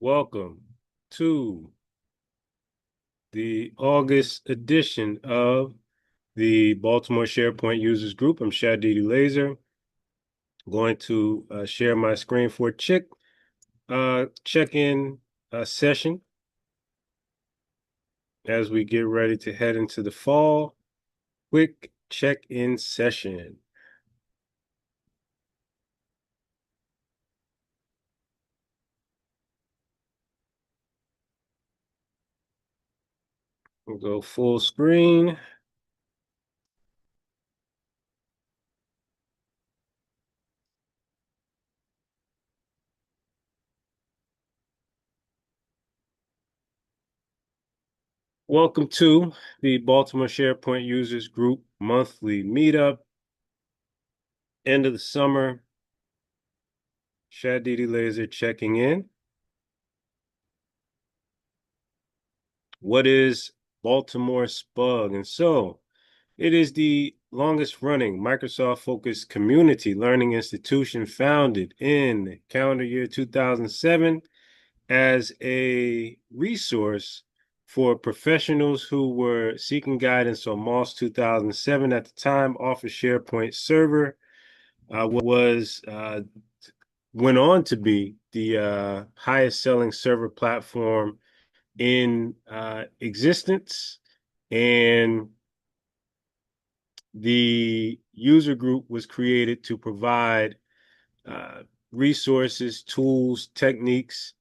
Welcome to the August edition of the Baltimore SharePoint Users Group. I'm Shadeed Eleazer. I'm going to share my screen for a check-in session as we get ready to head into the fall. Quick check-in session. We'll go full screen. Welcome to the Baltimore SharePoint Users Group monthly meetup. End of the summer. Shadeed Eleazer checking in. What is Baltimore SPUG? And so it is the longest running Microsoft focused community learning institution founded in calendar year 2007 as a resource for professionals who were seeking guidance on MOS 2007. At the time, Office SharePoint Server went on to be the highest selling server platform in existence, and the user group was created to provide uh, resources, tools, techniques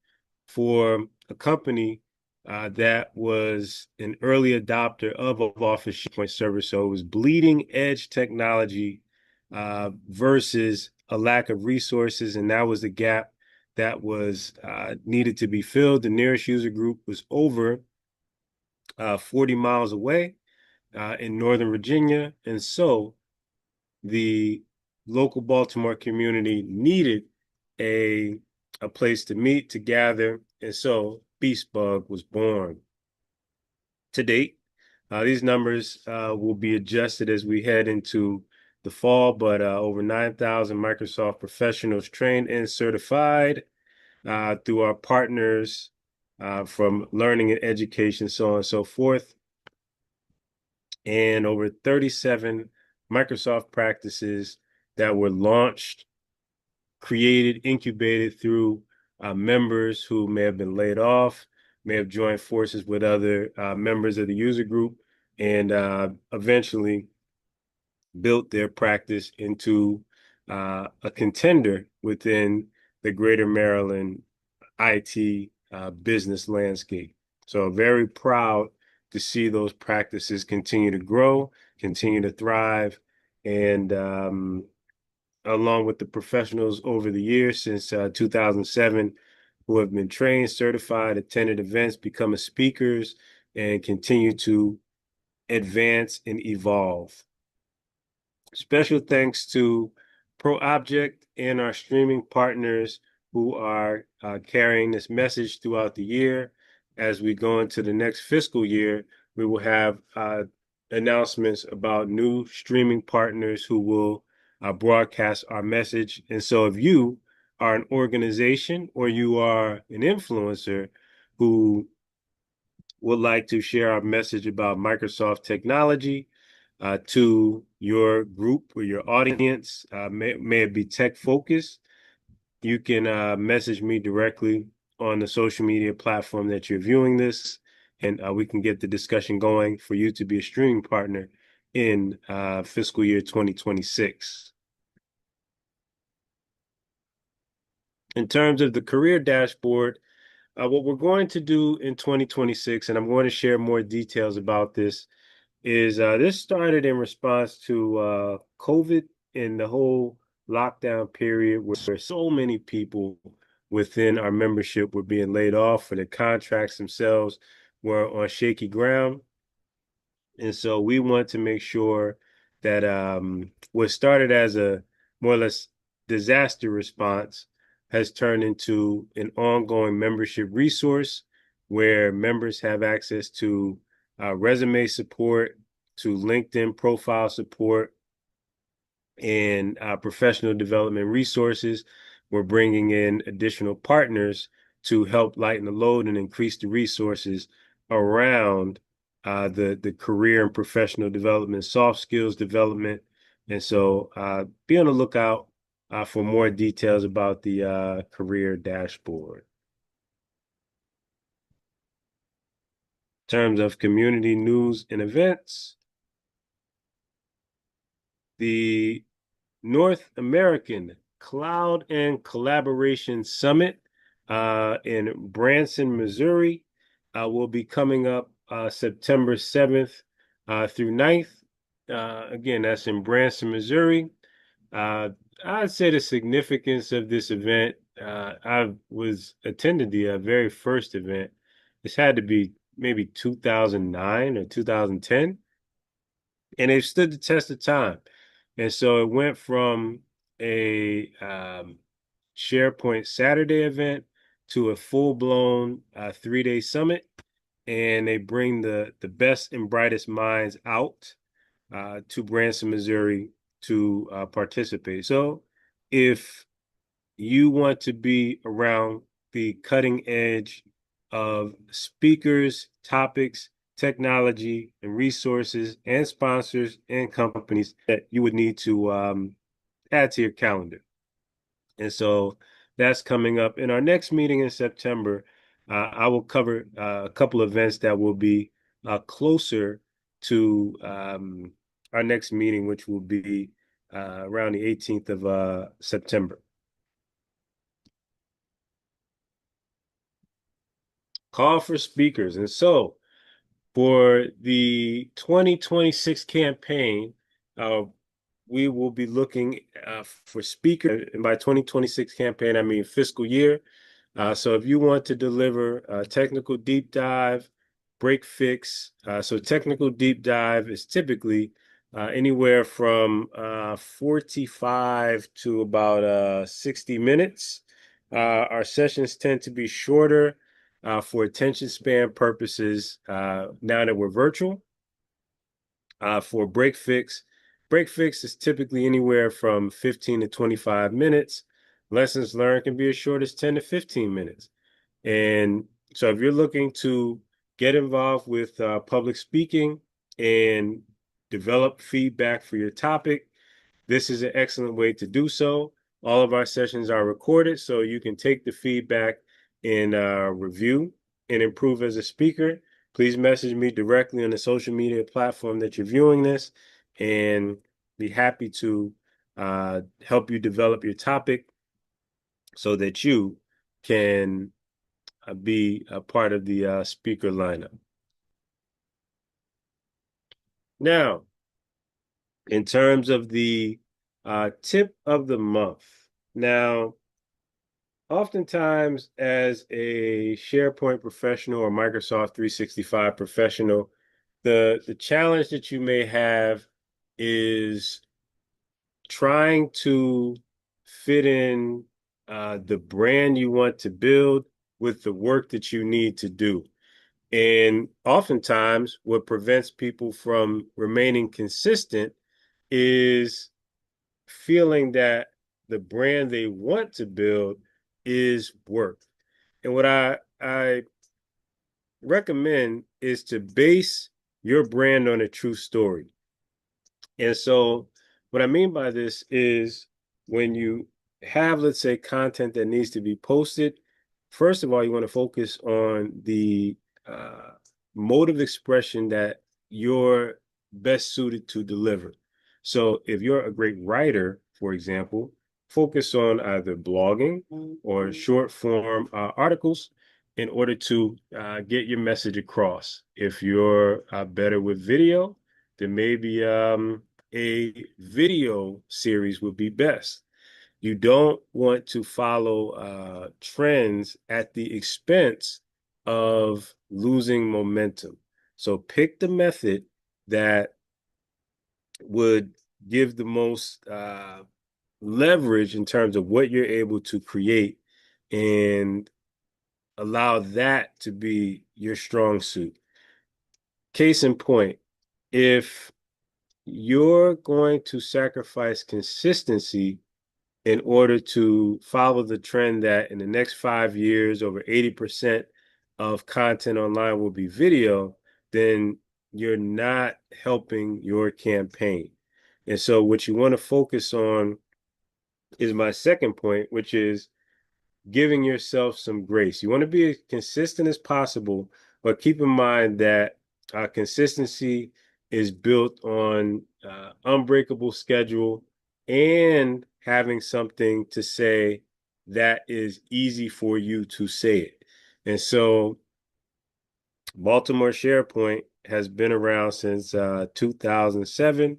for a company that was an early adopter of Office SharePoint Server. So it was bleeding edge technology versus a lack of resources, and that was the gap that was needed to be filled. The nearest user group was over 40 miles away in Northern Virginia. And so the local Baltimore community needed a, a place to meet, to gather. And so BeastBug was born. To date, these numbers will be adjusted as we head into the fall, but over 9,000 Microsoft professionals trained and certified through our partners from learning and education, so on and so forth, and over 37 Microsoft practices that were launched, created, incubated through members who may have been laid off, may have joined forces with other members of the user group, and eventually built their practice into a contender within the greater Maryland IT business landscape. So very proud to see those practices continue to grow, continue to thrive, and along with the professionals over the years since 2007 who have been trained, certified, attended events, become speakers, and continue to advance and evolve. Special thanks to ProObject and our streaming partners who are carrying this message throughout the year. As we go into the next fiscal year, we will have announcements about new streaming partners who will broadcast our message. And so if you are an organization or you are an influencer who would like to share our message about Microsoft technology to your group or your audience, may it be tech focused, you can message me directly on the social media platform that you're viewing this, and we can get the discussion going for you to be a streaming partner in fiscal year 2026. In terms of the career dashboard, what we're going to do in 2026, and I'm going to share more details about this, is this started in response to COVID and the whole lockdown period where so many people within our membership were being laid off, or the contracts themselves were on shaky ground. And so we want to make sure that what started as a more or less disaster response has turned into an ongoing membership resource where members have access to resume support, to LinkedIn profile support, and professional development resources. We're bringing in additional partners to help lighten the load and increase the resources around the career and professional development, soft skills development. And so be on the lookout for more details about the career dashboard. In terms of community news and events, the North American Cloud and Collaboration Summit in Branson, Missouri will be coming up September 7th through 9th. Again, that's in Branson, Missouri. I'd say the significance of this event, I was attended the very first event. This had to be maybe 2009 or 2010, and they've stood the test of time. And so it went from a SharePoint Saturday event to a full-blown 3-day summit, and they bring the best and brightest minds out to Branson, Missouri to participate. So if you want to be around the cutting edge of speakers, topics, technology, and resources, and sponsors and companies that you would need to add to your calendar. And so that's coming up. In our next meeting in September, I will cover a couple of events that will be closer to our next meeting, which will be around the 18th of September. Call for speakers. And so for the 2026 campaign, we will be looking for speakers. And by 2026 campaign, I mean fiscal year. So if you want to deliver a technical deep dive, break fix, so technical deep dive is typically anywhere from 45 to about 60 minutes. Our sessions tend to be shorter for attention span purposes now that we're virtual. For break fix is typically anywhere from 15 to 25 minutes. Lessons learned can be as short as 10 to 15 minutes. And so if you're looking to get involved with public speaking and develop feedback for your topic, this is an excellent way to do so. All of our sessions are recorded, so you can take the feedback and review and improve as a speaker. Please message me directly on the social media platform that you're viewing this, and be happy to help you develop your topic so that you can be a part of the speaker lineup. Now, in terms of the tip of the month. Now, oftentimes as a SharePoint professional or Microsoft 365 professional, the challenge that you may have is trying to fit in the brand you want to build with the work that you need to do. And oftentimes what prevents people from remaining consistent is feeling that the brand they want to build is work. And what I recommend is to base your brand on a true story. And so what I mean by this is when you have, let's say, content that needs to be posted, first of all, you want to focus on the mode of expression that you're best suited to deliver. So if you're a great writer, for example, focus on either blogging or short form articles in order to get your message across. If you're better with video, then maybe a video series would be best. You don't want to follow trends at the expense of losing momentum. So pick the method that would give the most leverage in terms of what you're able to create and allow that to be your strong suit. Case in point, if you're going to sacrifice consistency in order to follow the trend that in the next 5 years, over 80% of content online will be video, then you're not helping your campaign. And so what you want to focus on is my second point, which is giving yourself some grace. You want to be as consistent as possible, but keep in mind that consistency is built on unbreakable schedule and having something to say that is easy for you to say it. And so Baltimore SharePoint has been around since 2007.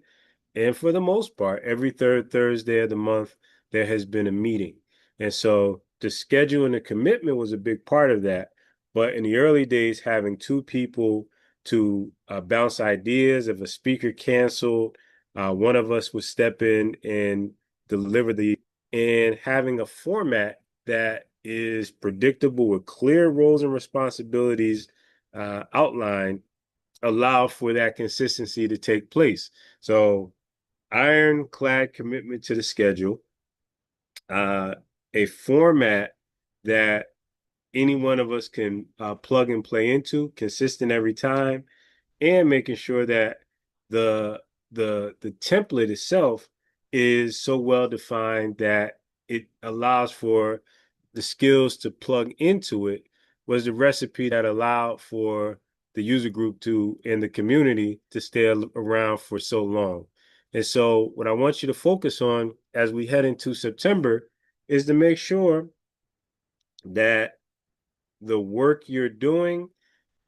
And for the most part, every third Thursday of the month, there has been a meeting. And so the schedule and the commitment was a big part of that. But in the early days, having two people to bounce ideas, if a speaker canceled, one of us would step in and deliver and having a format that is predictable with clear roles and responsibilities outlined allow for that consistency to take place. So ironclad commitment to the schedule, a format that any one of us can plug and play into, consistent every time, and making sure that the the template itself is so well defined that it allows for the skills to plug into it was the recipe that allowed for the user group to and the community to stay around for so long. And so what I want you to focus on as we head into September is to make sure that the work you're doing,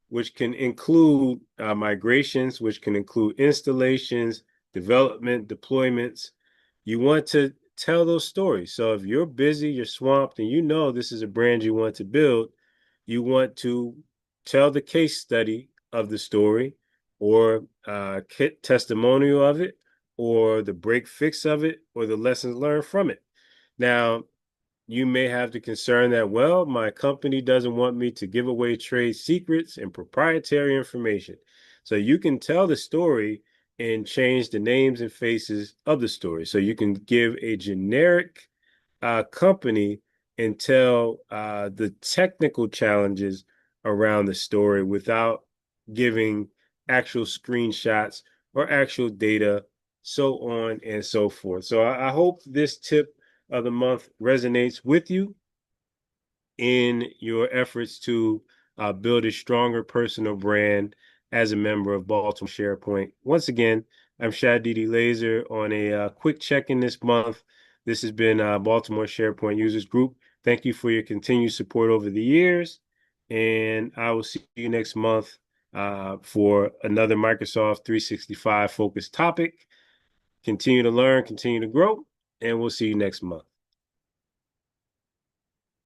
which can include migrations, which can include installations, development, deployments. You want to tell those stories. So if you're busy, you're swamped, and you know this is a brand you want to build, you want to tell the case study of the story or testimonial of it or the break fix of it or the lessons learned from it. Now, you may have the concern that, well, my company doesn't want me to give away trade secrets and proprietary information. So you can tell the story and change the names and faces of the story. So you can give a generic company and tell the technical challenges around the story without giving actual screenshots or actual data, so on and so forth. So I hope this tip of the month resonates with you in your efforts to build a stronger personal brand as a member of Baltimore SharePoint. Once again, I'm Shadeed Eleazer on a quick check-in this month. This has been Baltimore SharePoint Users Group. Thank you for your continued support over the years, and I will see you next month for another Microsoft 365 focused topic. Continue to learn, continue to grow, and we'll see you next month.